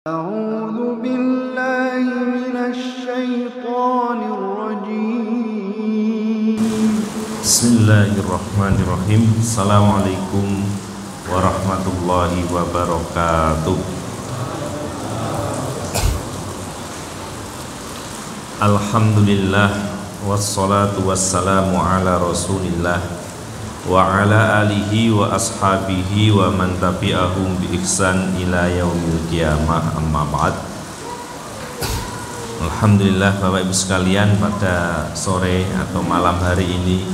أعوذ بالله من الشيطان الرجيم. Bismillahirrahmanirrahim. Assalamualaikum warahmatullahi wabarakatuh. Alhamdulillah wassalatu wassalamu ala rasulillah wa ala alihi wa ashabihi wa man tabi'ahum bi ihsan ila yaumil qiyamah, amma ba'd. Alhamdulillah Bapak Ibu sekalian, pada sore atau malam hari ini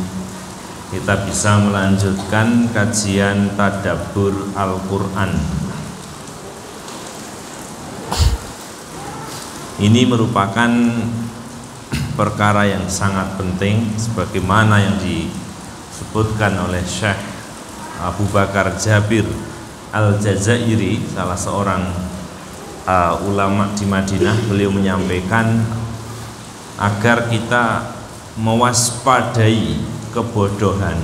kita bisa melanjutkan kajian tadabbur Al-Quran. Ini merupakan perkara yang sangat penting, sebagaimana yang disebutkan oleh Syekh Abu Bakar Jabir Al-Jazairi, salah seorang ulama di Madinah. Beliau menyampaikan agar kita mewaspadai kebodohan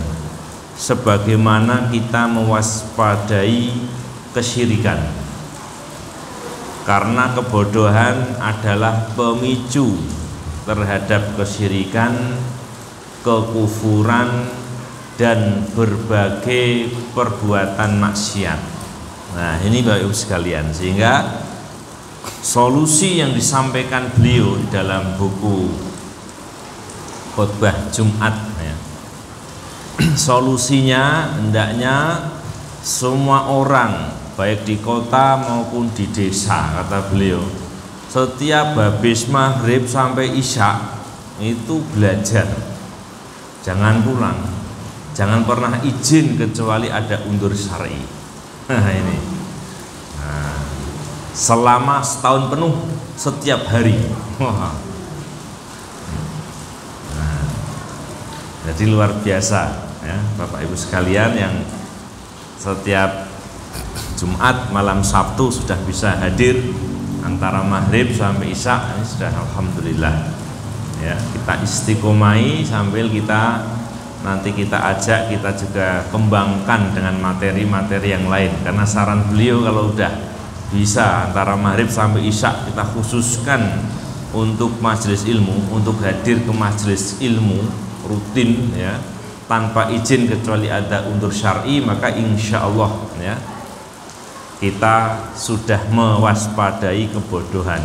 sebagaimana kita mewaspadai kesyirikan, karena kebodohan adalah pemicu terhadap kesyirikan, kekufuran, dan berbagai perbuatan maksiat. Nah, ini Bapak Ibu sekalian, sehingga solusi yang disampaikan beliau dalam buku khutbah Jumat, ya, solusinya hendaknya semua orang baik di kota maupun di desa, kata beliau, setiap habis maghrib sampai isya itu belajar, jangan pulang, jangan pernah izin kecuali ada undur syar'i. Nah, ini selama setahun penuh setiap hari. Jadi luar biasa, ya Bapak Ibu sekalian, yang setiap Jumat malam Sabtu sudah bisa hadir antara maghrib sampai isya, ini sudah alhamdulillah. Ya, kita istiqomai sambil kita nanti kita ajak, kita juga kembangkan dengan materi-materi yang lain. Karena saran beliau kalau udah bisa antara maghrib sampai isya kita khususkan untuk majelis ilmu, untuk hadir ke majelis ilmu rutin, ya, tanpa izin kecuali ada undur syar'i, maka insya Allah, ya, kita sudah mewaspadai kebodohan,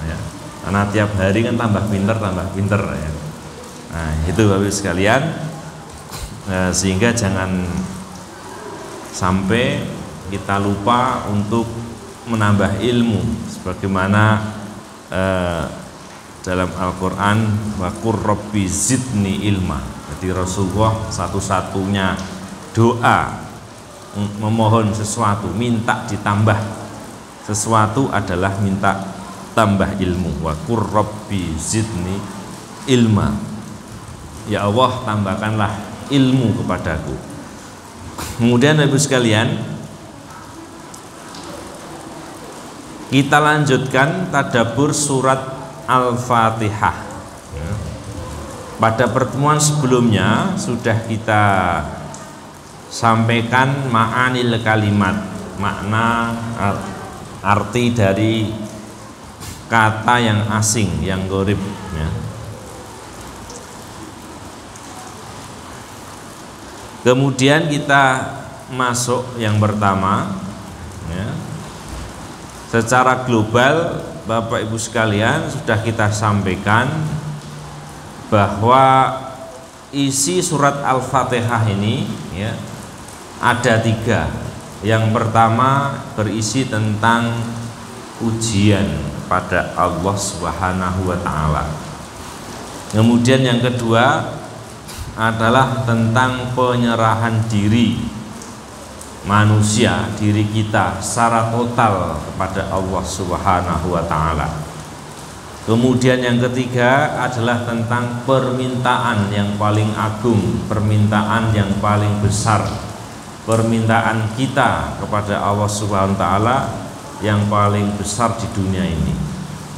ya. Karena tiap hari kan tambah pinter, ya. Nah, itu Bapak Ibu sekalian, sehingga jangan sampai kita lupa untuk menambah ilmu, sebagaimana dalam Al-Quran, wa qur rabbi zidni ilma. Jadi Rasulullah satu-satunya doa memohon sesuatu, minta ditambah sesuatu adalah minta tambah ilmu. Wa qur rabbi zidni ilma, ya Allah tambahkanlah ilmu kepadaku. Kemudian Ibu sekalian, kita lanjutkan tadabbur surat Al-Fatihah. Pada pertemuan sebelumnya sudah kita sampaikan ma'anil kalimat, makna arti dari kata yang asing, yang gharib, ya. Kemudian kita masuk yang pertama, ya. Secara global Bapak Ibu sekalian sudah kita sampaikan bahwa isi surat Al-Fatihah ini, ya, ada tiga. Yang pertama berisi tentang ujian pada Allah Subhanahu wa Ta'ala. Kemudian yang kedua adalah tentang penyerahan diri manusia, diri kita secara total kepada Allah Subhanahu wa Ta'ala. Kemudian yang ketiga adalah tentang permintaan yang paling agung, permintaan yang paling besar, permintaan kita kepada Allah Subhanahu wa Ta'ala yang paling besar di dunia ini,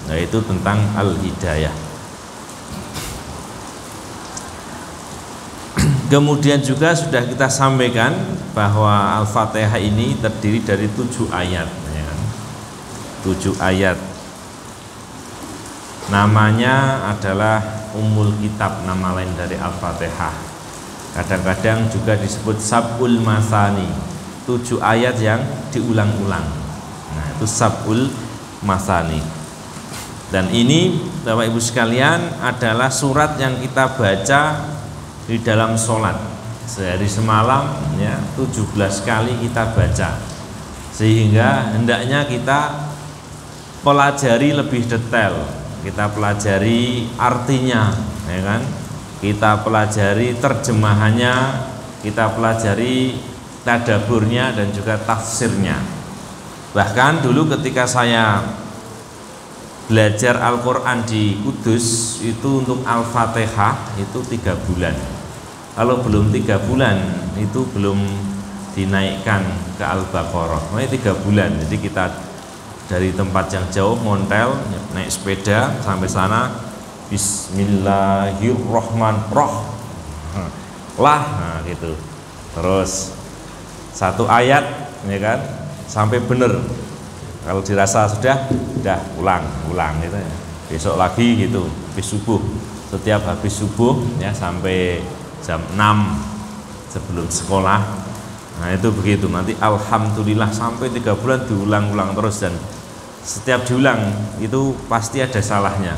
yaitu tentang al-hidayah. Kemudian juga sudah kita sampaikan bahwa Al-Fatihah ini terdiri dari 7 ayat, ya. 7 ayat. Namanya adalah Ummul Kitab, nama lain dari Al-Fatihah. Kadang-kadang juga disebut Sab'ul Masani, 7 ayat yang diulang-ulang. Nah, itu Sab'ul Masani. Dan ini Bapak Ibu sekalian adalah surat yang kita baca di dalam sholat sehari semalam, ya, 17 kali kita baca, sehingga hendaknya kita pelajari lebih detail, kita pelajari artinya, ya kan, kita pelajari terjemahannya, kita pelajari tadaburnya dan juga tafsirnya. Bahkan dulu ketika saya belajar Al-Quran di Kudus itu untuk Al-Fatihah itu 3 bulan. Kalau belum 3 bulan itu belum dinaikkan ke Al-Baqarah. Makanya 3 bulan. Jadi kita dari tempat yang jauh montel naik sepeda sampai sana, Bismillahirrahmanirrahim lah, nah gitu. Terus 1 ayat, ya kan, sampai bener. Kalau dirasa sudah ulang gitu ya. Besok lagi gitu, habis subuh. Setiap habis subuh ya sampai jam 6 sebelum sekolah. Nah itu begitu. Nanti alhamdulillah sampai 3 bulan diulang-ulang terus, dan setiap diulang itu pasti ada salahnya.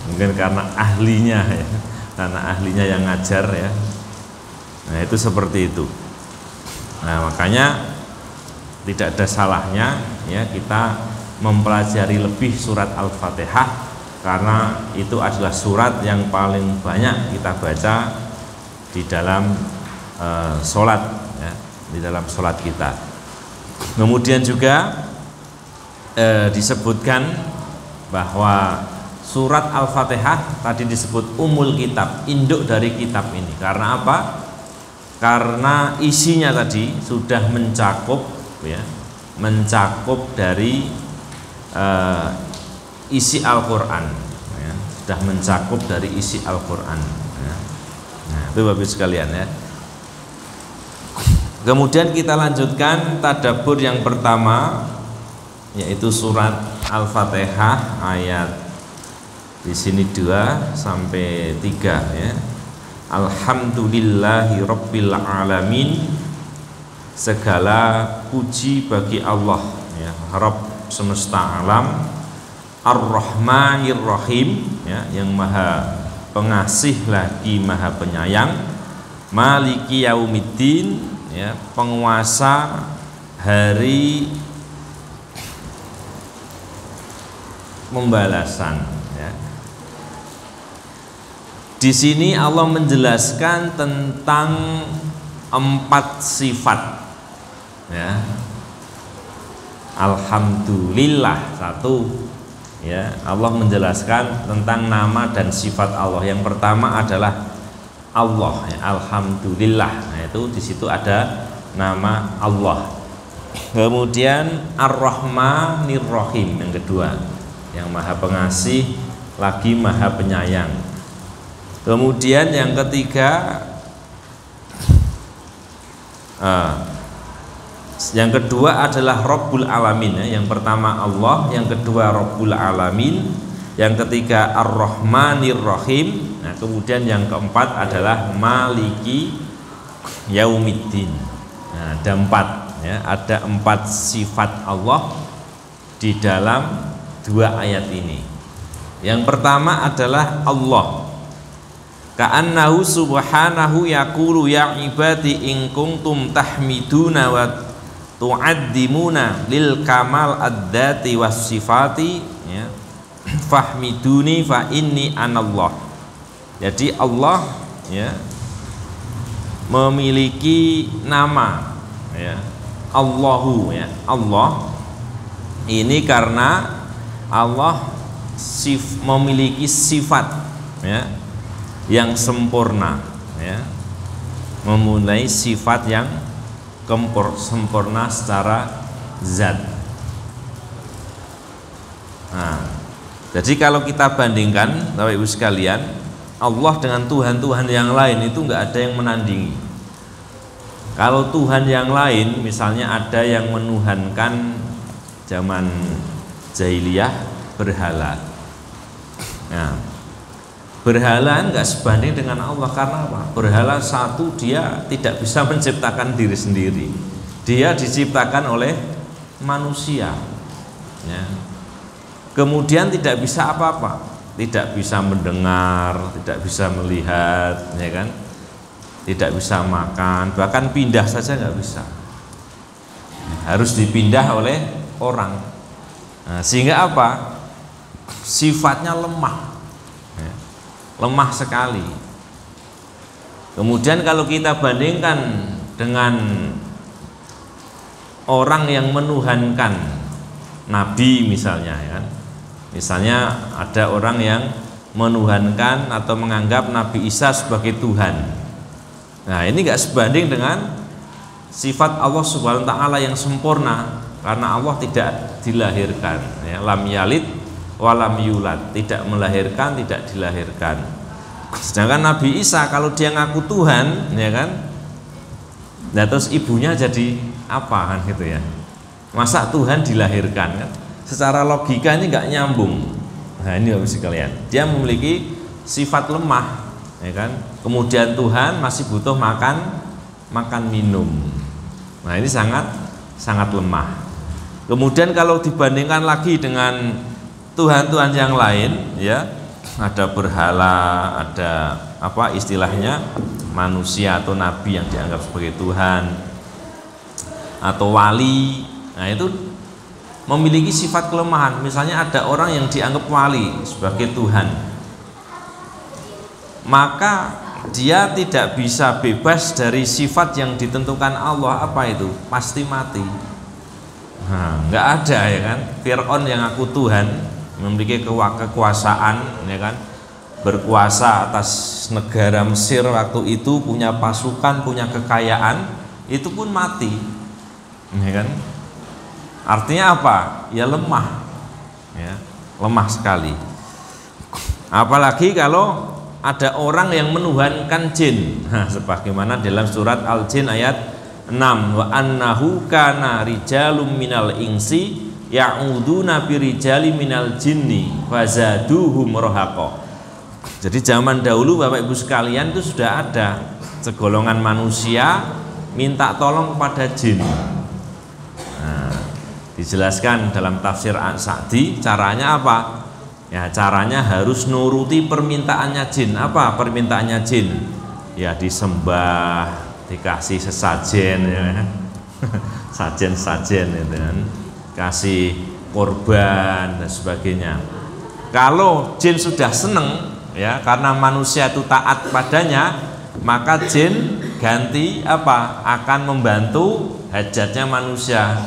Mungkin karena ahlinya ya, karena ahlinya yang ngajar ya. Nah itu seperti itu. Nah makanya tidak ada salahnya ya kita mempelajari lebih surat Al-Fatihah, karena itu adalah surat yang paling banyak kita baca di dalam sholat ya, di dalam sholat kita. Kemudian juga disebutkan bahwa surat Al-Fatihah tadi disebut Ummul Kitab, induk dari kitab ini. Karena apa? Karena isinya tadi sudah mencakup ya, mencakup dari isi Al-Quran ya, sudah mencakup dari isi Al-Quran ya. Nah itu Bapak sekalian ya. Kemudian kita lanjutkan tadabbur yang pertama, yaitu surat Al-Fatihah ayat di sini 2 sampai 3 ya. Alhamdulillahi Rabbil Alamin, segala puji bagi Allah ya, Rabb semesta alam. Ar-Rahmanir Rahim ya, yang maha pengasih lagi maha penyayang. Maliki Yaumiddin ya, penguasa hari pembalasan ya. Di sini Allah menjelaskan tentang 4 sifat ya. Alhamdulillah 1 ya, Allah menjelaskan tentang nama dan sifat Allah. Yang pertama adalah Allah ya, alhamdulillah. Nah itu di situ ada nama Allah. Kemudian Ar-Rahmanir Rahim yang kedua, yang maha pengasih lagi maha penyayang. Kemudian yang ketiga, yang kedua adalah Rabbul Alamin ya. Yang pertama Allah, yang kedua Rabbul Alamin, yang ketiga Ar-Rahmanir Rahim. Nah kemudian yang keempat adalah Maliki Yaumiddin. Nah ada 4 ya, ada 4 sifat Allah di dalam 2 ayat ini. Yang pertama adalah Allah. Ka'annahu subhanahu yaqulu ya ibadi in kuntum tahmiduna wa tu'addimuna lil kamal ad-dati was sifati ya, fahmiduni fa inni anallah. Jadi Allah ya memiliki nama ya, Allahu ya. Allah ini karena Allah memiliki sifat ya yang sempurna ya, memulai sifat yang sempurna secara zat. Nah, jadi kalau kita bandingkan Bapak Ibu sekalian, Allah dengan Tuhan-Tuhan yang lain itu enggak ada yang menandingi. Kalau Tuhan yang lain misalnya ada yang menuhankan zaman jahiliyah berhala. Nah, berhala nggak sebanding dengan Allah. Karena apa? Berhala satu, dia tidak bisa menciptakan diri sendiri. Dia diciptakan oleh manusia, ya. Kemudian tidak bisa apa-apa, tidak bisa mendengar, tidak bisa melihat, ya kan? Tidak bisa makan, bahkan pindah saja nggak bisa. Harus dipindah oleh orang. Nah, sehingga apa? Sifatnya lemah, ya. Lemah sekali. Kemudian kalau kita bandingkan dengan orang yang menuhankan nabi misalnya, ya kan? Misalnya ada orang yang menuhankan atau menganggap Nabi Isa sebagai Tuhan. Nah, ini enggak sebanding dengan sifat Allah Subhanahu wa taala yang sempurna, karena Allah tidak dilahirkan, ya, lam yalid walam yulad, tidak melahirkan, tidak dilahirkan. Sedangkan Nabi Isa kalau dia ngaku Tuhan, ya kan? Nah, terus ibunya jadi apa kan gitu ya? Masa Tuhan dilahirkan kan? Secara logika ini nggak nyambung. Nah, ini Bapak sekalian, dia memiliki sifat lemah, ya kan? Kemudian Tuhan masih butuh makan minum. Nah, ini sangat lemah. Kemudian kalau dibandingkan lagi dengan Tuhan-Tuhan yang lain, ya, ada berhala, ada apa istilahnya, manusia atau nabi yang dianggap sebagai Tuhan, atau wali. Nah, itu memiliki sifat kelemahan. Misalnya ada orang yang dianggap wali sebagai Tuhan, maka dia tidak bisa bebas dari sifat yang ditentukan Allah. Apa itu? Pasti mati. Nah, nggak ada, ya kan? Fir'aun yang ngaku Tuhan, memiliki kekuasaan, ya kan? Berkuasa atas negara Mesir waktu itu, punya pasukan, punya kekayaan, itu pun mati, ya kan? Artinya apa? Ya lemah, ya, lemah sekali. Apalagi kalau ada orang yang menuhankan jin. Nah, sebagaimana dalam surat Al-Jin ayat 6, wa annahu kana rijalum minal insi ya'uduna birijali minal jinni fazaduhum rohaqa. Jadi zaman dahulu Bapak Ibu sekalian itu sudah ada segolongan manusia minta tolong kepada jin. Nah, dijelaskan dalam tafsir As-Sa'di caranya apa? Ya, caranya harus nuruti permintaannya jin. Apa permintaannya jin? Ya, disembah, dikasih sesajen, ya. Sajen-sajen, gitu kan, kasih korban dan sebagainya. Kalau jin sudah seneng, ya, karena manusia itu taat padanya, maka jin ganti apa? Akan membantu hajatnya manusia.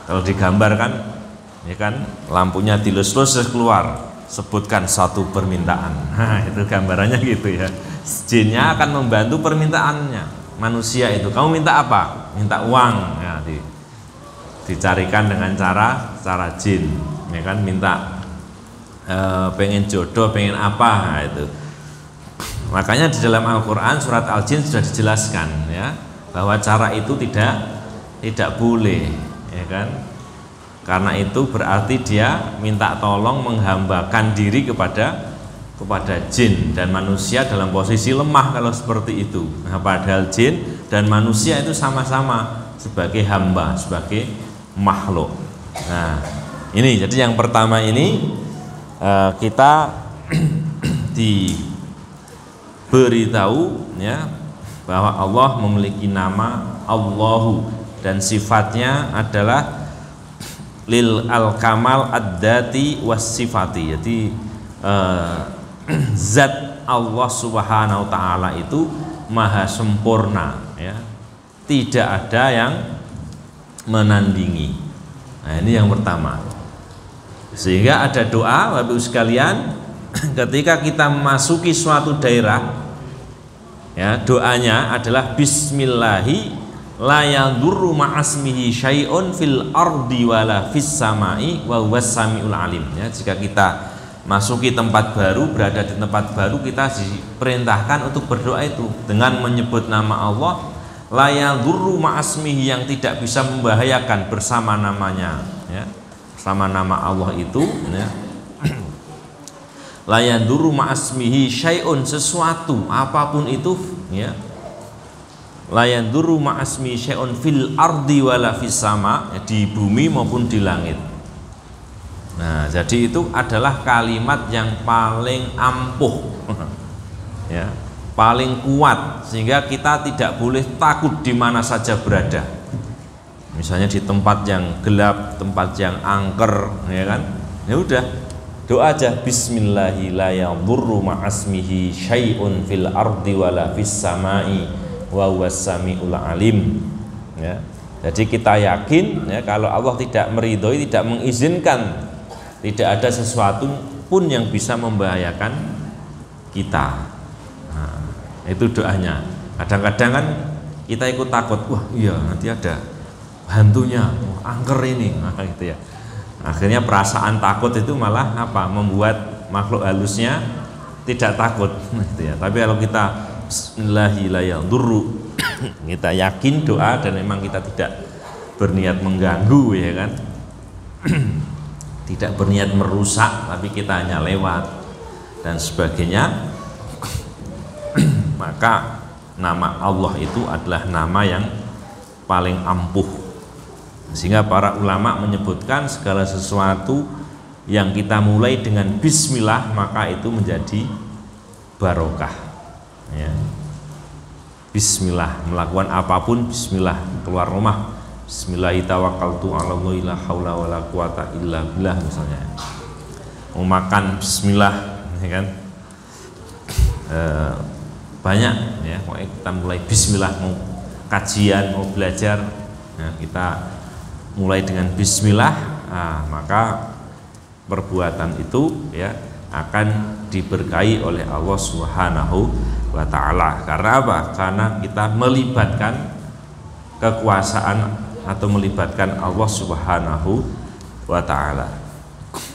Kalau digambarkan, ya kan, lampunya dilus-lus keluar, sebutkan satu permintaan. Nah, itu gambarannya gitu ya. Jinnya akan membantu permintaannya manusia itu. Kamu minta apa? Minta uang, ya, dicarikan dengan cara jin, ya kan, minta pengen jodoh, pengen apa, nah, itu. Makanya di dalam Al-Quran surat Al-Jin sudah dijelaskan, ya, bahwa cara itu tidak boleh, ya kan. Karena itu berarti dia minta tolong, menghambakan diri kepada jin, dan manusia dalam posisi lemah kalau seperti itu. Nah, padahal jin dan manusia itu sama-sama sebagai hamba, sebagai makhluk. Nah, ini jadi yang pertama ini kita diberitahu, ya, bahwa Allah memiliki nama Allahu dan sifatnya adalah lil al-kamal ad-dati was sifati. Jadi zat Allah Subhanahu wa taala itu maha sempurna, ya. Tidak ada yang menandingi. Nah, ini yang pertama. Sehingga ada doa Bapak Ibu sekalian ketika kita memasuki suatu daerah, ya, doanya adalah bismillahi la yadurru ma'asmihi syai'un fil ardi wala fis sama'i wa huwas samiul alim. Ya, jika kita masuki tempat baru, berada di tempat baru, kita diperintahkan untuk berdoa itu dengan menyebut nama Allah, la yadurru ma'asmihi, yang tidak bisa membahayakan bersama namanya, ya, bersama nama Allah itu, ya. La yadurru ma'asmihi syai'un, sesuatu apapun itu, ya, la yadurru ma'asmihi syai'un fil ardi wala fis sama, ya, di bumi maupun di langit. Nah, jadi itu adalah kalimat yang paling ampuh, ya, paling kuat, sehingga kita tidak boleh takut di mana saja berada. Misalnya di tempat yang gelap, tempat yang angker, ya kan? Ya udah, doa aja, bismillahi la yadurru ma'asmihi syai'un fil ardi wala fis samai wa huwas samiul alim. Ya. Jadi kita yakin, ya, kalau Allah tidak meridhoi, tidak mengizinkan, tidak ada sesuatu pun yang bisa membahayakan kita. Nah, itu doanya. Kadang-kadang kan kita ikut takut, wah iya nanti ada hantunya, angker ini, nah, gitu ya. Akhirnya perasaan takut itu malah apa? Membuat makhluk halusnya tidak takut, gitu ya. Tapi kalau kita bismillahirrahmanirrahim, kita yakin doa dan memang kita tidak berniat mengganggu, ya kan? Tidak berniat merusak, tapi kita hanya lewat dan sebagainya, maka nama Allah itu adalah nama yang paling ampuh. Sehingga para ulama menyebutkan segala sesuatu yang kita mulai dengan bismillah, maka itu menjadi barokah, ya. Bismillah, melakukan apapun bismillah, keluar rumah bismillahirrahmanirrahim, ala Allah la haula wala quwata illa billah, misalnya. Mau makan bismillah, ya kan? Banyak, ya, kita mulai bismillah, mau kajian, mau belajar, ya, kita mulai dengan bismillah, nah, maka perbuatan itu, ya, akan diberkahi oleh Allah Subhanahu wa ta'ala. Karena apa? Karena kita melibatkan kekuasaan atau melibatkan Allah Subhanahu wa ta'ala.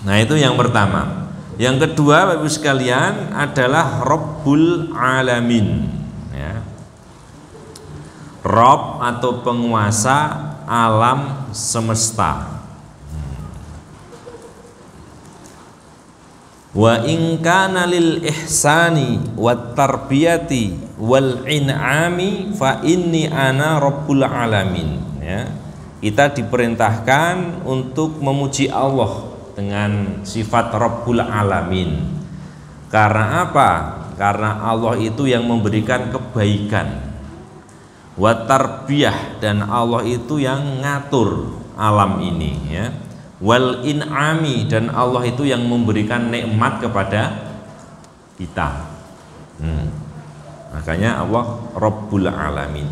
Nah, itu yang pertama. Yang kedua, Bapak Ibu sekalian, adalah Rabbul Alamin, ya. Rabb atau penguasa alam semesta. Wa in kana lil ihsani wat tarbiyati wal in'ami fa inni ana rabbul alamin, ya. Kita diperintahkan untuk memuji Allah dengan sifat Rabbul Alamin. Karena apa? Karena Allah itu yang memberikan kebaikan, wa tarbiyah, dan Allah itu yang ngatur alam ini, ya. Wal in'ami, dan Allah itu yang memberikan nikmat kepada kita. Makanya Allah Rabbul Alamin,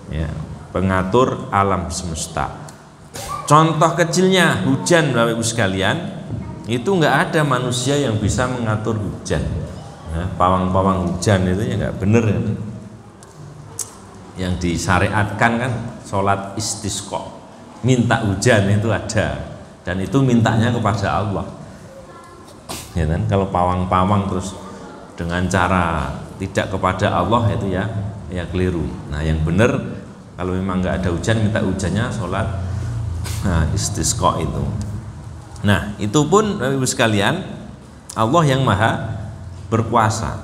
ya, pengatur alam semesta. Contoh kecilnya hujan, Bapak Ibu sekalian, itu nggak ada manusia yang bisa mengatur hujan, ya, pawang-pawang hujan itu ya nggak bener, ya. Yang disyariatkan kan sholat istisqa, minta hujan itu ada, dan itu mintanya kepada Allah, ya kan? Kalau pawang-pawang terus dengan cara tidak kepada Allah, itu ya keliru. Nah, yang benar kalau memang nggak ada hujan, minta hujannya sholat, nah, istisqa itu. Nah, itu pun Bapak Ibu sekalian, Allah yang maha berkuasa.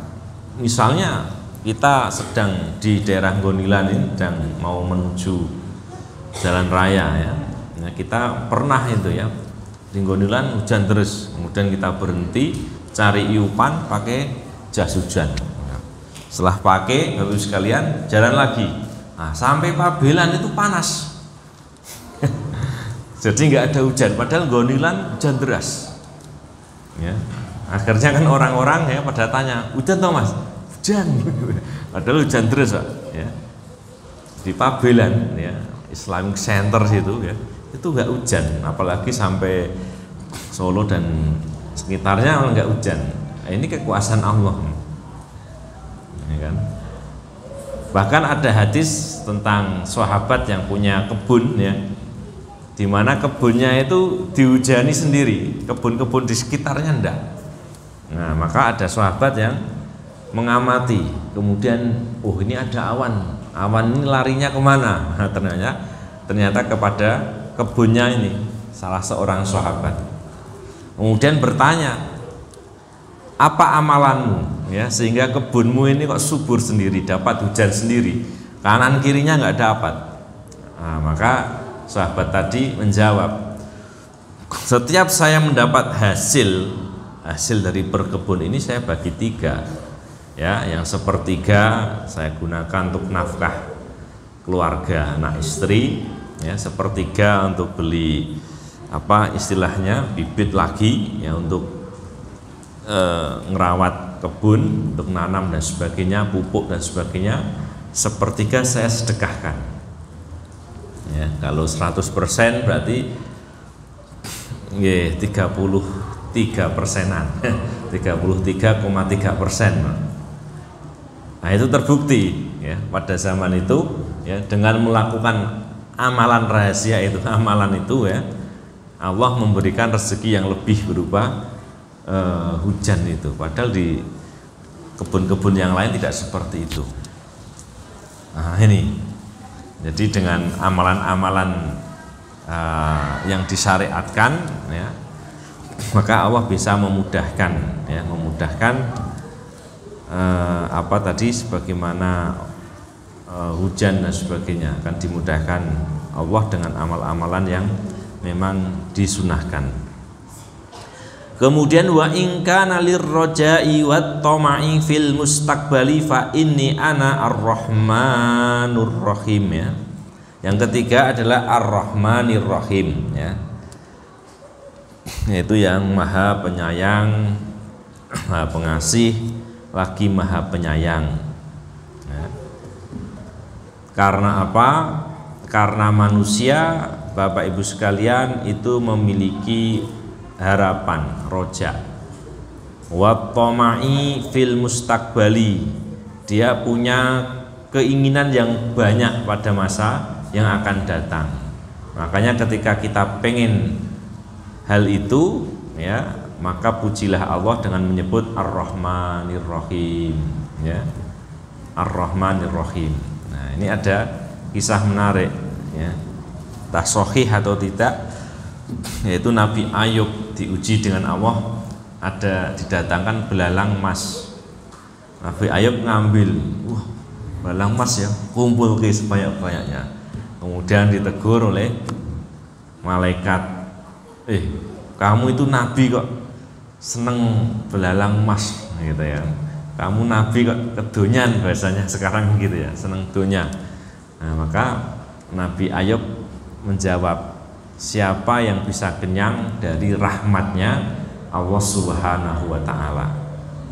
Misalnya kita sedang di daerah Gonilan ini, sedang mau menuju jalan raya, ya. Nah, kita pernah itu, ya, di Gonilan hujan terus, kemudian kita berhenti cari iupan pakai jas hujan. Setelah pakai, Bapak Ibu sekalian, jalan lagi. Nah, sampai Pabelan itu panas. Jadi nggak ada hujan, padahal Gonilan hujan deras, ya. Akhirnya kan orang-orang, ya, pada tanya, hujan toh Mas? Hujan. Padahal hujan deras, Pak, ya. Di Pabelan, ya, Islamic Center situ, ya, itu nggak hujan, apalagi sampai Solo dan sekitarnya malah nggak hujan. Nah, ini kekuasaan Allah, ya kan? Bahkan ada hadis tentang sahabat yang punya kebun, ya, di mana kebunnya itu dihujani sendiri, kebun-kebun di sekitarnya enggak. Nah, maka ada sahabat yang mengamati, kemudian, oh ini ada awan awan ini larinya kemana? Nah, ternyata kepada kebunnya ini salah seorang sahabat. Kemudian bertanya, apa amalanmu ya sehingga kebunmu ini kok subur sendiri, dapat hujan sendiri, kanan kirinya nggak dapat? Nah, maka sahabat tadi menjawab, setiap saya mendapat hasil dari berkebun ini saya bagi 3 ya, yang sepertiga saya gunakan untuk nafkah keluarga anak istri ya, sepertiga untuk beli apa istilahnya bibit lagi ya, untuk ngerawat kebun, untuk nanam dan sebagainya, pupuk dan sebagainya, sepertiga saya sedekahkan ya. Kalau 100% berarti 33%-an 33,3%. Nah itu terbukti ya pada zaman itu ya, dengan melakukan amalan rahasia itu, amalan itu ya, Allah memberikan rezeki yang lebih berupa hujan itu, padahal di kebun-kebun yang lain tidak seperti itu. Nah ini, jadi dengan amalan-amalan yang disyariatkan ya, maka Allah bisa memudahkan ya, apa tadi sebagaimana hujan dan sebagainya akan dimudahkan Allah dengan amal-amalan yang memang disunahkan. Kemudian wa in kana lirraja'i wat tama'i fil mustaqbali fa inni ana ar-rahmanur rahim ya. Yang ketiga adalah ar-rahmanir rahim ya, yaitu yang maha penyayang, maha pengasih, lagi maha penyayang ya. Karena apa? Karena manusia, Bapak Ibu sekalian, itu memiliki harapan, roja, wa tama'i fil mustaqbali, dia punya keinginan yang banyak pada masa yang akan datang. Makanya ketika kita pengen hal itu ya, maka pujilah Allah dengan menyebut Ar-Rahmanir Rahim ya, Ar-Rahmanir Rahim. Nah ini ada kisah menarik ya, entah sahih atau tidak, yaitu Nabi Ayub diuji dengan Allah, ada didatangkan belalang emas. Nabi Ayub ngambil, belalang emas ya, kumpul ke sebanyak-banyaknya. Kemudian ditegur oleh malaikat, kamu itu nabi kok seneng belalang emas gitu ya, kamu nabi kok kedonyan bahasanya sekarang gitu ya, seneng donya. Nah, maka Nabi Ayub menjawab, siapa yang bisa kenyang dari rahmatnya Allah Subhanahu wa ta'ala.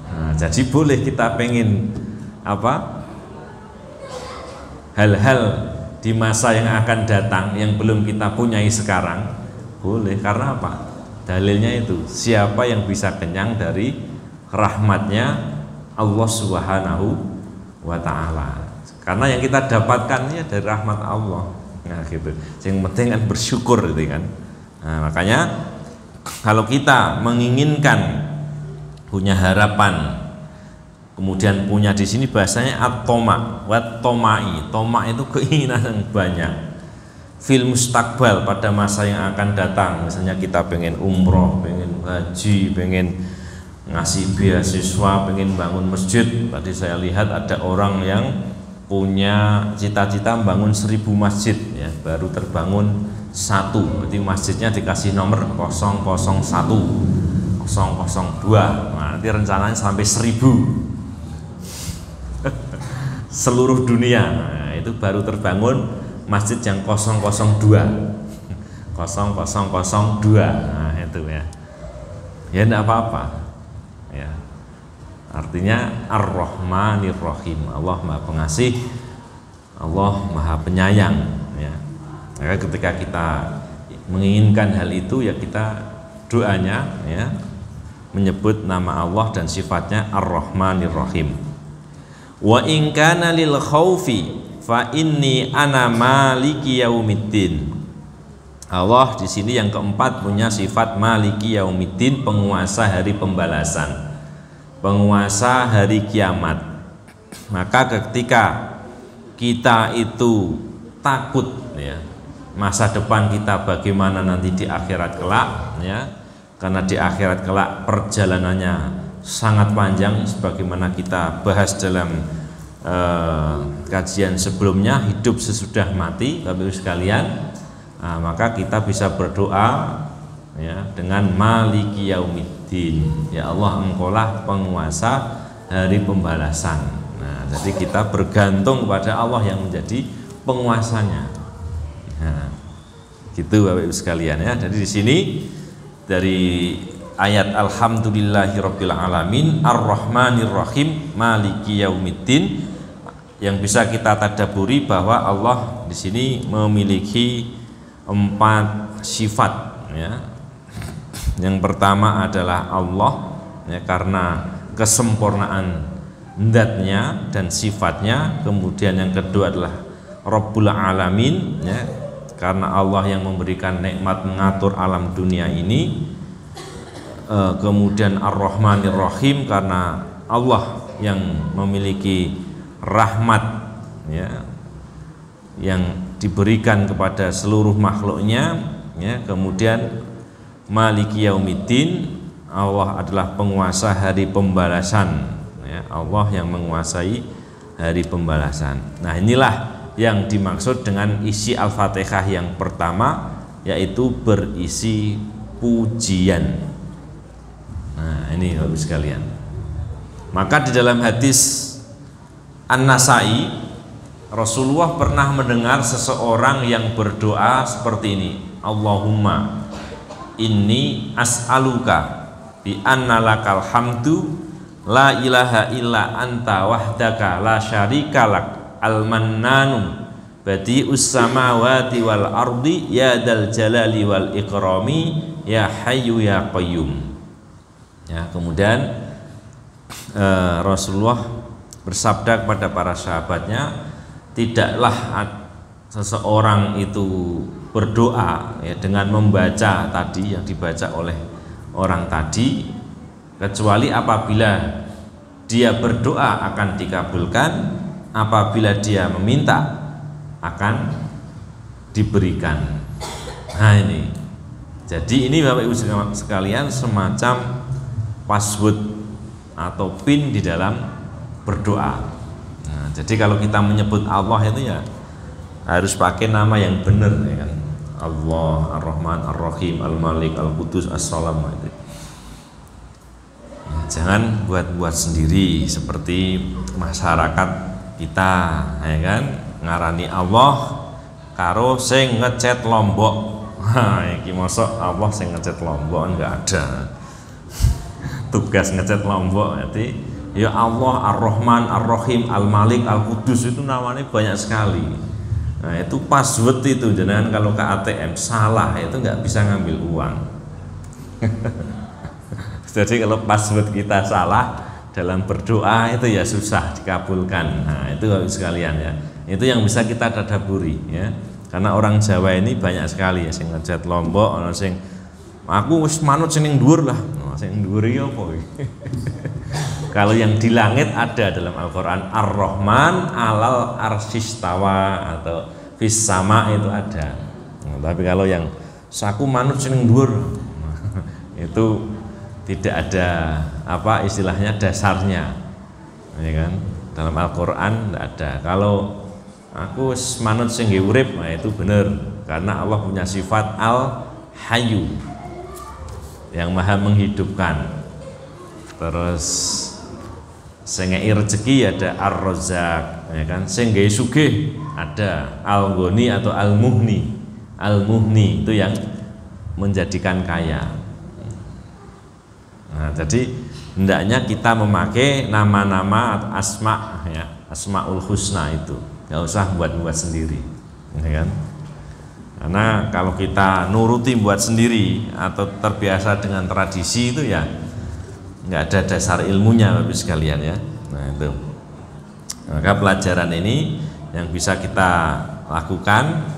Nah, jadi boleh kita pengen apa, hal-hal di masa yang akan datang yang belum kita punyai sekarang, boleh. Karena apa? Dalilnya itu, siapa yang bisa kenyang dari rahmatnya Allah Subhanahu wa ta'ala. Karena yang kita dapatkan ya dari rahmat Allah. Nah gitu, yang penting kan bersyukur gitu kan. Nah, makanya kalau kita menginginkan, punya harapan, kemudian punya di sini bahasanya at-toma, wat tomai, toma itu keinginan yang banyak. Fil mustaqbal, pada masa yang akan datang, misalnya kita pengen umroh, pengen haji, pengen ngasih beasiswa, pengen bangun masjid. Tadi saya lihat ada orang yang punya cita-cita membangun 1000 masjid ya, baru terbangun 1, berarti masjidnya dikasih nomor 001, 002. Nah, nanti rencananya sampai 1000 seluruh dunia. Nah, itu baru terbangun masjid yang 002 0002. Nah itu ya, ya enggak apa-apa ya. Artinya Ar-Rahmanir Rahim, Allah Maha Pengasih, Allah Maha Penyayang ya. Maka ketika kita menginginkan hal itu ya, kita doanya ya menyebut nama Allah dan sifatnya Ar-Rahmanir Rahim. Wa in kana lil khaufi fa inni ana maliki yaumiddin. Allah di sini yang keempat punya sifat maliki yaumiddin, penguasa hari pembalasan, penguasa hari kiamat. Maka ketika kita itu takut ya masa depan kita bagaimana nanti di akhirat kelak ya, karena di akhirat kelak perjalanannya sangat panjang sebagaimana kita bahas dalam kajian sebelumnya, hidup sesudah mati Bapak Ibu sekalian. Maka kita bisa berdoa ya dengan Maliki Yaumiddin, ya Allah engkaulah penguasa hari pembalasan. Nah, jadi kita bergantung kepada Allah yang menjadi penguasanya. Nah, gitu Bapak Ibu sekalian ya. Jadi di sini dari ayat Alhamdulillahirabbil alamin Ar-Rahmanir Rahim Maliki Yaumiddin yang bisa kita tadaburi bahwa Allah di sini memiliki 4 sifat ya. Yang pertama adalah Allah ya, karena kesempurnaan zatnya dan sifatnya. Kemudian yang kedua adalah Rabbul Alamin ya, karena Allah yang memberikan nikmat mengatur alam dunia ini. Kemudian Ar-Rahmanir Rahim karena Allah yang memiliki rahmat ya, yang diberikan kepada seluruh makhluknya ya. Kemudian Maliki Yaumiddin, Allah adalah penguasa hari pembalasan ya, Allah yang menguasai hari pembalasan. Nah, inilah yang dimaksud dengan isi Al-Fatihah yang pertama, yaitu berisi pujian. Nah, ini Bapak sekalian. Maka di dalam hadis An-Nasai, Rasulullah pernah mendengar seseorang yang berdoa seperti ini, Allahumma inni as'aluka bi anna lakal hamdu la ilaha illa anta wahdaka la syarika lak al-mannanu badi'us samawati wal ardi ya dal jalali wal ikrami ya hayyu ya qayyum. Ya, kemudian Rasulullah bersabda kepada para sahabatnya, tidaklah seseorang itu berdoa ya, dengan membaca tadi yang dibaca oleh orang tadi, kecuali apabila dia berdoa akan dikabulkan, apabila dia meminta akan diberikan. Nah, ini jadi ini Bapak Ibu sekalian semacam password atau PIN di dalam berdoa. Nah, jadi kalau kita menyebut Allah itu ya harus pakai nama yang benar ya kan. Allah, Ar-Rahman, Ar-Rahim, Al-Malik, Al-Qudus, As-Salam itu. Ya, jangan buat-buat sendiri seperti masyarakat kita ya kan, ngarani Allah karo sing ngecet Lombok. Nah, iki mosok Allah sing ngecet Lombok enggak ada. Tugas ngecat Lombok nanti ya Allah Ar-Rahman, Ar-Rahim, Al-Malik, Al-Qudus itu namanya banyak sekali. Nah, itu password itu, jangan kalau ke ATM salah itu nggak bisa ngambil uang. Jadi kalau password kita salah dalam berdoa itu ya susah dikabulkan. Nah, itu sekalian ya. Itu yang bisa kita tadaburi ya. Karena orang Jawa ini banyak sekali ya sing ngecat Lombok, ana sing aku wis manut sing ning dhuwur lah. Sing dhuwur iki apa iki? Kalau yang di langit ada dalam Al-Qur'an Ar-Rahman alal arsistawa atau fis sama itu ada. Nah, tapi kalau yang saku manut sing ning dhuwur itu tidak ada apa istilahnya dasarnya. Ya kan? Dalam Al-Qur'an tidak ada. Kalau aku manut sing nggih urip, nah itu benar karena Allah punya sifat Al-Hayyu yang maha menghidupkan. Terus sing ngei rezeki ada Ar-Razzaq ya kan, sing gawe sugih ada Al-Ghani atau Al-Mughni. Al-Mughni itu yang menjadikan kaya. Nah, jadi hendaknya kita memakai nama-nama atau asma ya, Asmaul Husna itu. Enggak usah buat-buat sendiri. Ya kan? Karena kalau kita nuruti buat sendiri atau terbiasa dengan tradisi itu ya nggak ada dasar ilmunya Bapak sekalian ya. Nah itu. Maka pelajaran ini yang bisa kita lakukan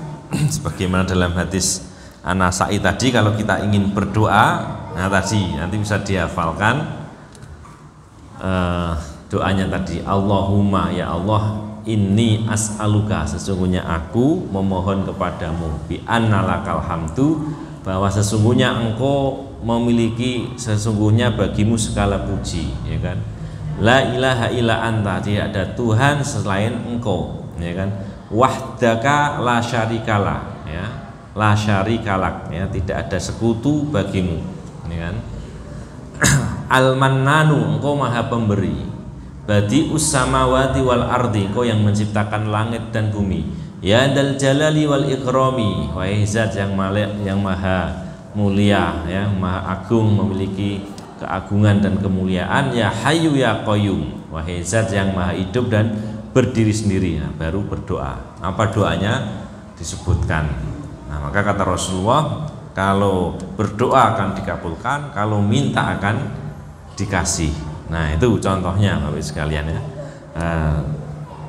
sebagaimana dalam hadis An-Nasai tadi, kalau kita ingin berdoa, nah tadi nanti bisa dihafalkan doanya tadi, Allahumma ya Allah inni as'aluka, sesungguhnya aku memohon kepadamu, bi annalakal hamdu, bahwa sesungguhnya engkau memiliki, sesungguhnya bagimu segala puji, ya kan. La ilaha illa anta, tidak ada Tuhan selain engkau, ya kan. Wahdaka la syarikalah, ya, la syarikalak, ya, tidak ada sekutu bagimu, ya kan. Al-Mannanu, engkau maha pemberi. Badi'us samawati wal ardi, engkau yang menciptakan langit dan bumi. Ya dal jalali wal ikrami, wahai zat yang maha mulia, ya, maha agung, memiliki keagungan dan kemuliaan. Ya hayyu ya qayyum, wahai zat yang maha hidup dan berdiri sendiri. Nah, baru berdoa. Apa doanya? Disebutkan. Nah, maka kata Rasulullah, kalau berdoa akan dikabulkan, kalau minta akan dikasih. Nah, itu contohnya Bapak sekalian, ya.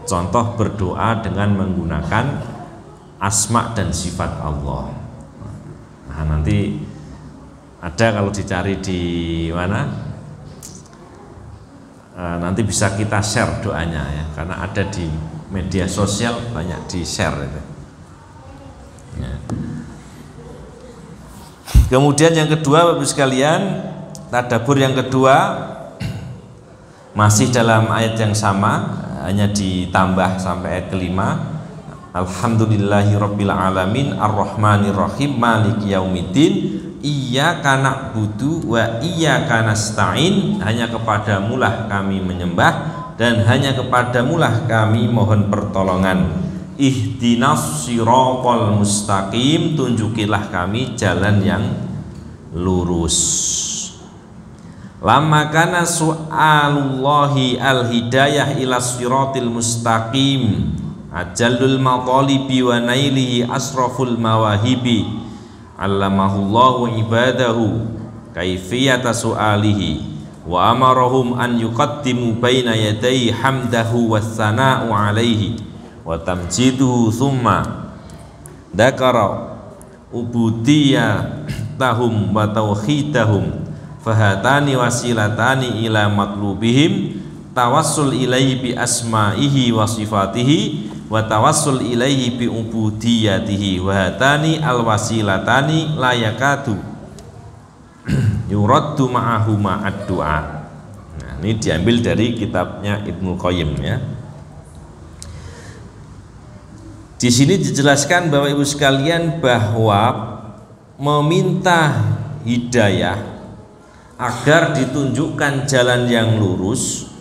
Contoh berdoa dengan menggunakan asma dan sifat Allah. Nah, nanti ada kalau dicari di mana, nanti bisa kita share doanya, ya, karena ada di media sosial, banyak di share itu. Ya. Kemudian yang kedua Bapak sekalian, tadabbur yang kedua masih dalam ayat yang sama, hanya ditambah sampai ayat kelima. Alhamdulillahirabbil alamin arrahmanir rahim maliki yaumiddin iyyaka na'budu wa iyyaka nasta'in, hanya kepadamulah kami menyembah dan hanya kepadamulah kami mohon pertolongan. Ihdinas siratal mustaqim, tunjukilah kami jalan yang lurus. Lama kana su'alullahi al-hidayah ila siratil mustaqim ajallul matalibi wa nailihi asraful mawahibi, allamahullahu ibadahu kaifiyata su'alihi wa amarahum an yuqaddimu baina yadayhi hamdahu wassana'u alaihi wa tamjiduhu thumma dakara ubudiyatahum wa tauhidahum, fahatani wasilatani ila matlubihim, tawassul ilaihi bi asma'ihi wa sifatihi wa tawassul ilaihi bi ubudiyatihi, wa hatani alwasilatani la yakadu yuraddu ma'ahuma ad-du'a. Nah, ini diambil dari kitabnya Ibnu Qayyim, ya. Di sini dijelaskan Bapak Ibu sekalian bahwa meminta hidayah agar ditunjukkan jalan yang lurus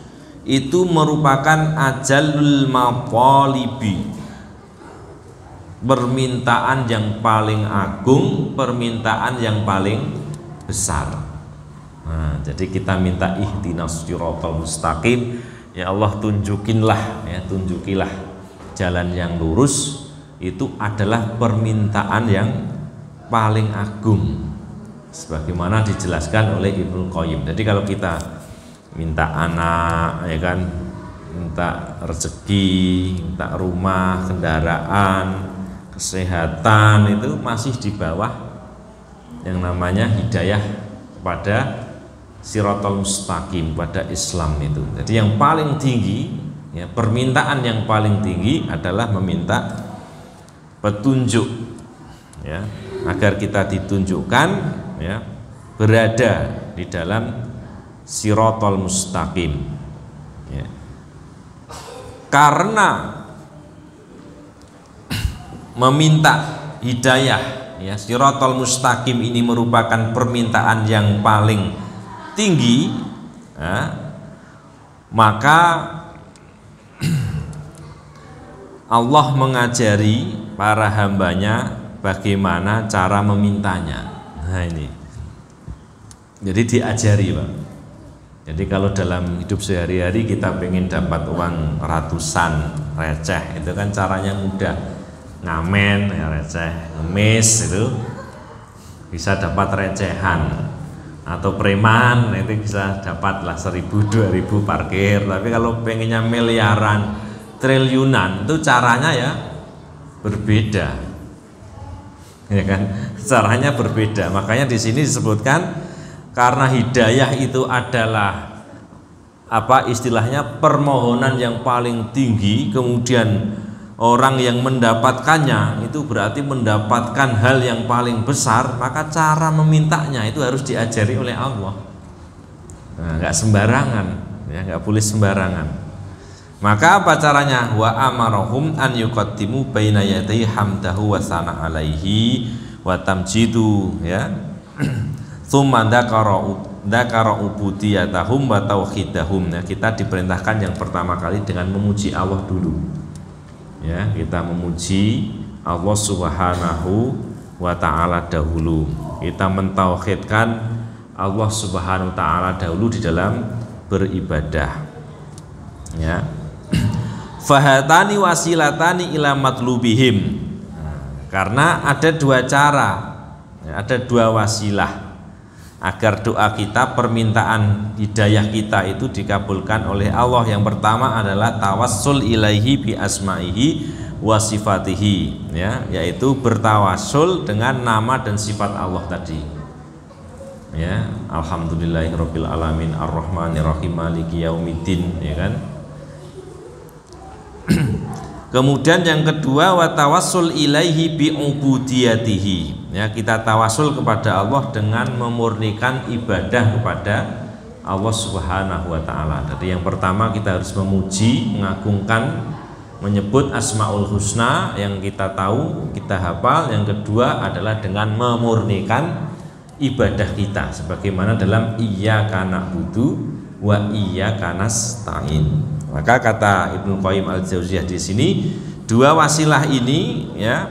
itu merupakan ajallul matalibi, permintaan yang paling agung, permintaan yang paling besar. Nah, jadi kita minta ihdinas siratal mustaqim, ya Allah tunjukinlah, ya, tunjukilah jalan yang lurus, itu adalah permintaan yang paling agung, sebagaimana dijelaskan oleh Ibnu Qayyim. Jadi kalau kita minta anak, ya kan, minta rezeki, minta rumah, kendaraan, kesehatan, itu masih di bawah yang namanya hidayah kepada siratal mustaqim, pada Islam itu. Jadi yang paling tinggi, ya, permintaan yang paling tinggi adalah meminta petunjuk, ya, agar kita ditunjukkan, ya, berada di dalam siratal mustaqim, ya. Karena meminta hidayah, ya, siratal mustaqim ini merupakan permintaan yang paling tinggi, ya, maka Allah mengajari para hambanya bagaimana cara memintanya. Nah, ini jadi diajari, Pak. Jadi kalau dalam hidup sehari-hari kita pengen dapat uang ratusan receh, itu kan caranya mudah. Ngamen, ya, receh, ngemis, itu bisa dapat recehan. Atau preman, itu bisa dapatlah 1.000, 2.000 parkir. Tapi kalau pengennya miliaran, triliunan, itu caranya ya berbeda, ya kan, caranya berbeda. Makanya di sini disebutkan karena hidayah itu adalah apa istilahnya permohonan yang paling tinggi, kemudian orang yang mendapatkannya itu berarti mendapatkan hal yang paling besar, maka cara memintanya itu harus diajari oleh Allah. Nah, nggak sembarangan, ya, nggak boleh sembarangan. Maka apa caranya? Wa amarahum an yuqaddimu baina yaday hamdahu wa sana alaihi wa tamjidu, ya. Tsumma dzakara ubudiyatahum wa tauhidahum. Nah, kita diperintahkan yang pertama kali dengan memuji Allah dulu. Ya, kita memuji Allah Subhanahu wa taala dahulu. Kita mentauhidkan Allah Subhanahu wa taala dahulu di dalam beribadah. Ya. Fahatani wasilatani ila matlubihim. Karena ada dua cara, ada dua wasilah agar doa kita, permintaan hidayah kita itu dikabulkan oleh Allah. Yang pertama adalah tawassul ilaihi bi asma'ihi wa sifatihi, ya, yaitu bertawassul dengan nama dan sifat Allah tadi. Ya, alhamdulillahirabbil alamin arrahmanirrahim maliki yaumiddin, ya kan? Kemudian yang kedua wa tawassul ilaihi bi ubudiyatihi, ya, kita tawasul kepada Allah dengan memurnikan ibadah kepada Allah Subhanahu wa taala. Jadi yang pertama kita harus memuji, mengagungkan, menyebut asmaul husna yang kita tahu, kita hafal. Yang kedua adalah dengan memurnikan ibadah kita sebagaimana dalam iyyaka na'budu wa iyyaka nasta'in. Maka kata Ibnu Qayyim al-Jauziyah di sini, dua wasilah ini, ya,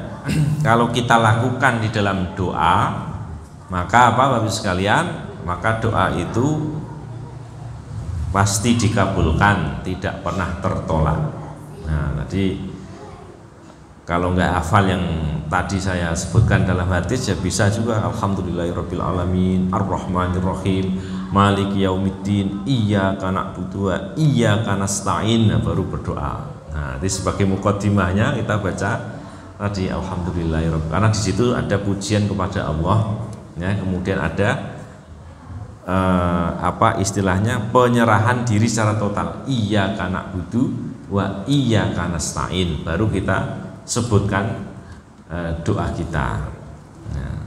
kalau kita lakukan di dalam doa, maka apa Bapak sekalian? Maka doa itu pasti dikabulkan, tidak pernah tertolak. Nah, tadi kalau nggak hafal yang tadi saya sebutkan dalam hadis, ya bisa juga alhamdulillahirabbil alamin arrahmanirrahim maliki yaumiddin iyyaka na'budu wa iyyaka nasta'in. Nah, baru berdoa. Nah, ini sebagai muqaddimahnya kita baca tadi alhamdulillahirabbil, karena di situ ada pujian kepada Allah, ya, kemudian ada apa istilahnya penyerahan diri secara total, iyyaka na'budu wa iyyaka nasta'in, baru kita sebutkan doa kita. Nah,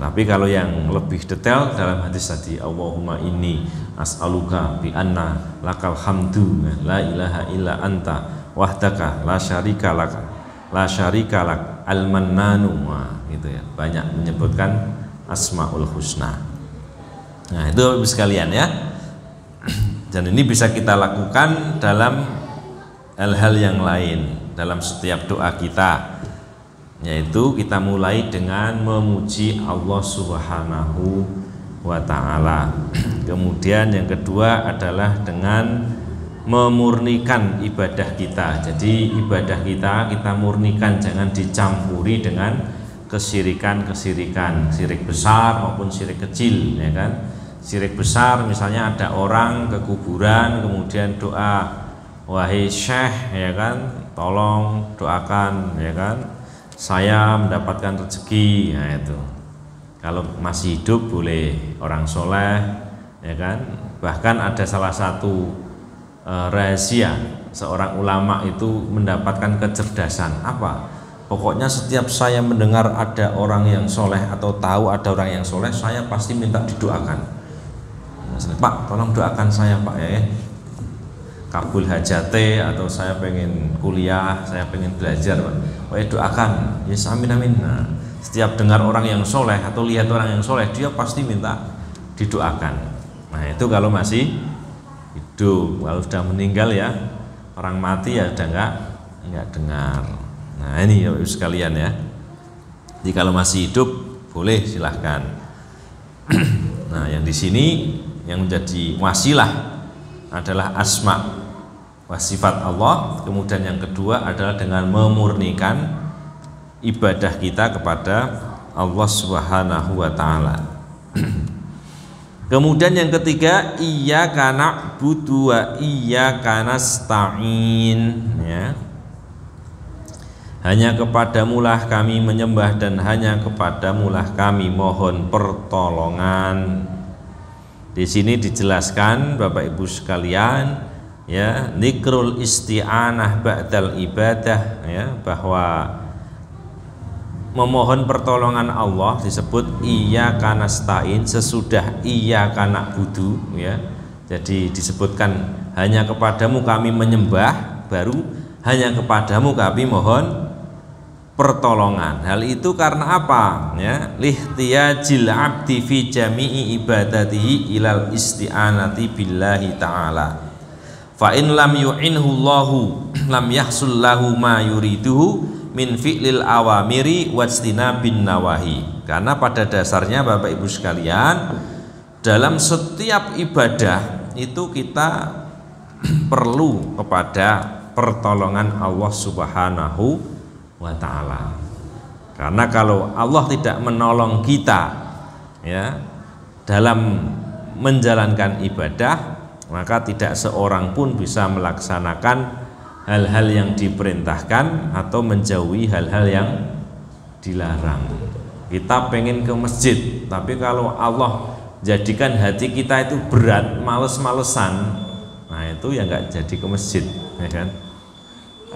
tapi kalau yang lebih detail dalam hadis tadi, Allahumma inni as'aluka bi anna lakal hamdu la ilaha illa anta wahdaka la syarika lak al-mannanu, gitu ya, banyak menyebutkan asmaul husna. Nah, itu sekalian, ya. Dan ini bisa kita lakukan dalam hal-hal yang lain dalam setiap doa kita, yaitu kita mulai dengan memuji Allah Subhanahu wa ta'ala. Kemudian yang kedua adalah dengan memurnikan ibadah kita. Jadi ibadah kita murnikan, jangan dicampuri dengan kesirikan, syirik besar maupun syirik kecil, ya kan? Syirik besar misalnya ada orang ke kuburan kemudian doa, wahai syekh, ya kan, tolong doakan, ya kan, saya mendapatkan rezeki. Nah, itu kalau masih hidup boleh, orang soleh, ya kan. Bahkan ada salah satu rahasia seorang ulama itu mendapatkan kecerdasan apa? Pokoknya setiap saya mendengar ada orang yang soleh atau tahu ada orang yang soleh, saya pasti minta didoakan. Pak, tolong doakan saya, Pak, ya, kabul hajate, atau saya pengen kuliah, saya pengen belajar, Pak, doakan, yes, amin amin. Nah, setiap dengar orang yang soleh atau lihat orang yang soleh, dia pasti minta didoakan. Nah, itu kalau masih hidup. Kalau sudah meninggal, ya, orang mati ya udah nggak dengar. Nah, ini ya sekalian, ya. Jadi kalau masih hidup boleh, silahkan. Nah, yang di sini yang menjadi wasilah adalah asma wa sifat Allah. Kemudian yang kedua adalah dengan memurnikan ibadah kita kepada Allah Subhanahu wa ta'ala. Kemudian yang ketiga, iyyaka na'budu wa iyyaka nasta'in, ya. Hanya kepadamulah kami menyembah dan hanya kepadamulah kami mohon pertolongan. Di sini dijelaskan Bapak Ibu sekalian, ya, dzikrul isti'anah ba'dal ibadah, ya, bahwa memohon pertolongan Allah disebut iyyaka nasta'in sesudah iyyaka na'budu, ya. Jadi disebutkan hanya kepadamu kami menyembah, baru hanya kepadamu kami mohon pertolongan. Hal itu karena apa? Ya, lihtiyajil abdi fi jami'i ibadatihi ilal isti'anati billahi ta'ala. Fa in lam yu'inhu Allahu lam yahsul lahu ma yuriduhu min fi'lil awamiri wajtinabin nawahi. Karena pada dasarnya Bapak Ibu sekalian, dalam setiap ibadah itu kita perlu kepada pertolongan Allah Subhanahu wa ta'ala. Karena kalau Allah tidak menolong kita, ya, dalam menjalankan ibadah, maka tidak seorang pun bisa melaksanakan hal-hal yang diperintahkan atau menjauhi hal-hal yang dilarang. Kita pengen ke masjid, tapi kalau Allah jadikan hati kita itu berat, males-malesan, nah itu ya nggak jadi ke masjid, ya kan?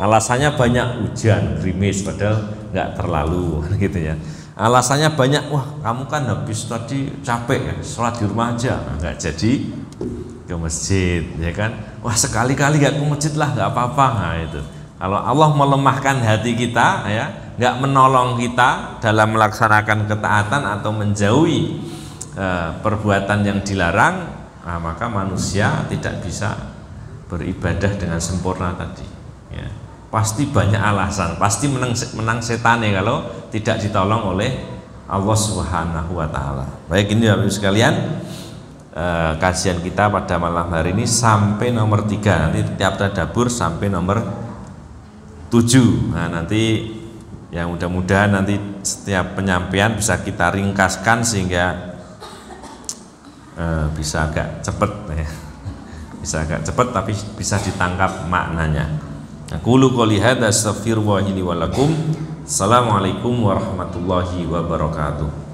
Alasannya banyak, hujan, gerimis, padahal nggak terlalu gitu ya. Alasannya banyak, wah kamu kan habis tadi capek ya, sholat di rumah aja, nah, nggak jadi ke masjid, ya kan? Wah sekali-kali nggak ke masjid lah, nggak apa-apa. Nah itu. Kalau Allah melemahkan hati kita, ya, nggak menolong kita dalam melaksanakan ketaatan atau menjauhi perbuatan yang dilarang, nah, maka manusia tidak bisa beribadah dengan sempurna tadi. Ya. Pasti banyak alasan, pasti menang setan ya kalau tidak ditolong oleh Allah Subhanahu wa ta'ala. Baik, ini Bapak Ibu sekalian, kajian kita pada malam hari ini sampai nomor 3, nanti tiap tadabbur sampai nomor 7. Nah, nanti yang mudah-mudahan nanti setiap penyampaian bisa kita ringkaskan sehingga bisa agak cepat ya. Bisa agak cepat tapi bisa ditangkap maknanya. Aqulu qouli hadza astaghfirullahi li wa lakum. Assalamualaikum warahmatullahi wabarakatuh.